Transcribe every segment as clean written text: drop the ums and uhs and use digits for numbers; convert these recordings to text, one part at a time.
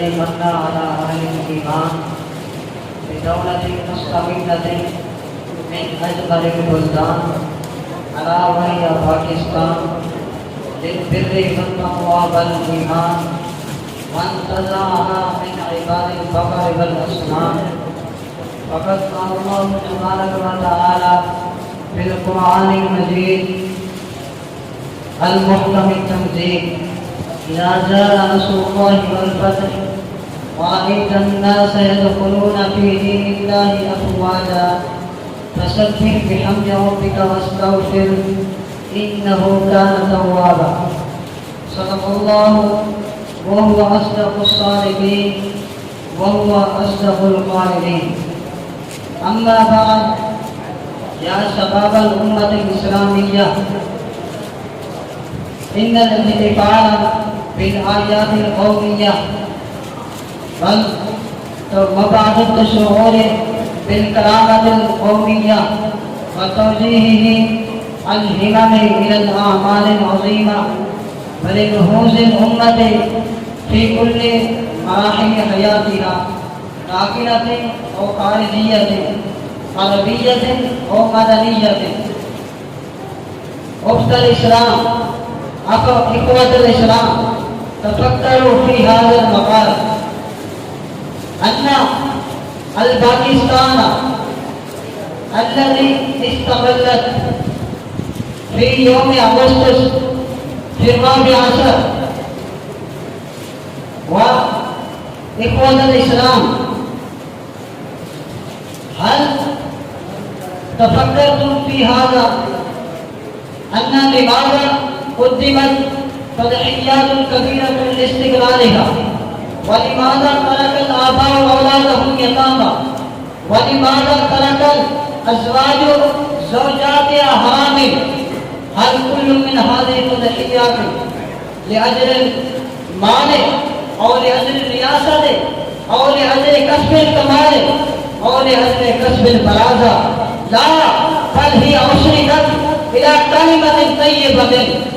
الذي من على أهل الإيمان بدولة مستقلة من أجمل البلدان ألا وهي باكستان للبر والتقوى والإيمان وانتزعها من عباد الفقر والأصنام. فقد قال الله تبارك وتعالى في القرآن المجيد المحكم التنزيل: إذا جاء نصر الله والفتح ورأيت الناس يدخلون في دين الله أفواجا فسبح بحمد ربك واستغفر إنه كان توابا. صدق الله وهو أصدق الصادقين وهو أصدق القائلين. أما بعد، يا شباب الأمة الإسلامية، إن الاحتفال بالآيات القومية ومبادئ الشعور بالكرامة القومية وتوجيهه الهمم إلى الأعمال العظيمة ولنهوض الأمة في كل مراحل حياتها، داخلة أو خارجية، عربية أو مدنية. أخت الإسلام، إخوة الإسلام، تفكروا في هذا المقال أن الباكستان الذي استقلت في يوم أغسطس في 14 وإخوة الإسلام، هل تفكرتم في هذا أن لماذا قدمت تضحيات كبيرة لاستقلالها؟ ولماذا ترك الآباء أولادهم يتامى؟ ولماذا ترك الأزواج زوجاتها حامل؟ هل كل من هذه التضحيات لأجل المال أو لأجل الرياسة أو لأجل كسب الكمال أو لأجل كسب البرازة؟ لا، بل هي أشركت إلى كلمة طيبة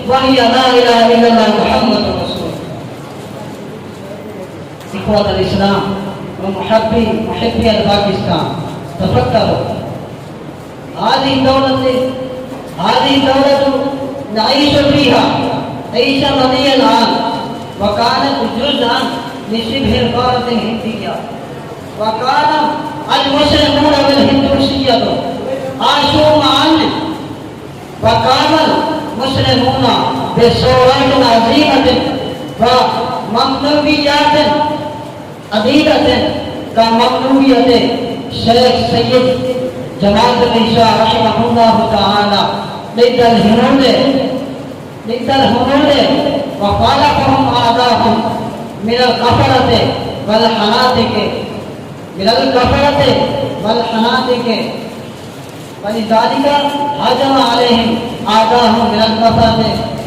وهي لا إله إلا الله محمد رسول الله. إخوة الإسلام ومحبي الباكستان، تفكروا، هذه الدولة نعيش فيها عيش مديا الآن، وكانت جزءا من شبه القارة الهندية، وكان المسلمون والهندوسية عاشوا معا، وكان المسلمون بصورة عظيمة وممنوعيات عديدة كممنوعية شيخ سيد جمال الإنشاء رحمه الله تعالى ضد الهنود وخالفهم أعداءهم من الكفرة والحناتك ولذلك هجم عليهم أعداءهم من الكفرة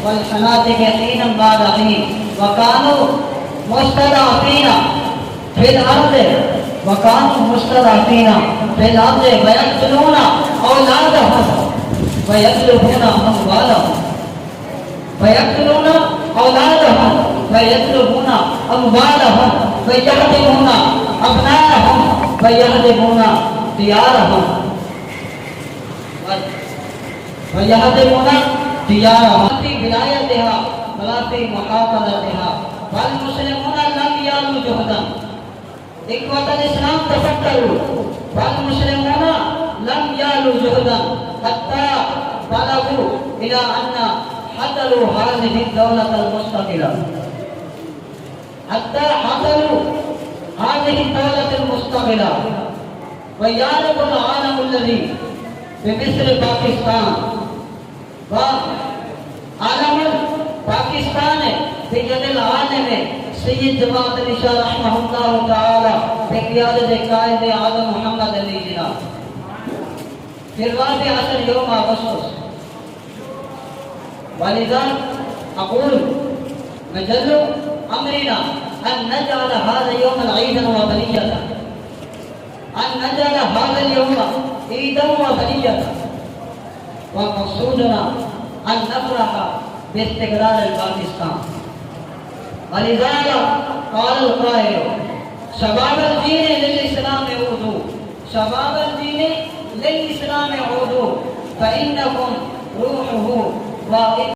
والحناتك حينا بعد حين، وكانوا مستضعفين في الأرض ويقتلون أولادهم ويطلبون أموالهم ويهدمون أبناءهم ويهدمون ديارهم في ولايتها ولا في محافظتها، والمسلمون لم يالوا جهدا. إخوة الإسلام، تفكروا، والمسلمون لم يالوا جهدا حتى بلغوا إلى أن حصلوا هذه الدولة المستقلة، ويعرف العالم الذي بمثل باكستان، وعالم باكستان بيد العالم سيد جماعة الإنشاء رحمه الله تعالى بقيادة قائد أعظم محمد علي جناح في 14 يوم أغسطس. ولذا أقول مجل أمرنا أن نجعل هذا اليوم عيدا وطنية، ومقصودنا أن نفرح باستقرار الباكستان. ولذلك قال القائل شباب الدين للإسلام عودوا شباب الدين للإسلام عودوا فإنكم روحه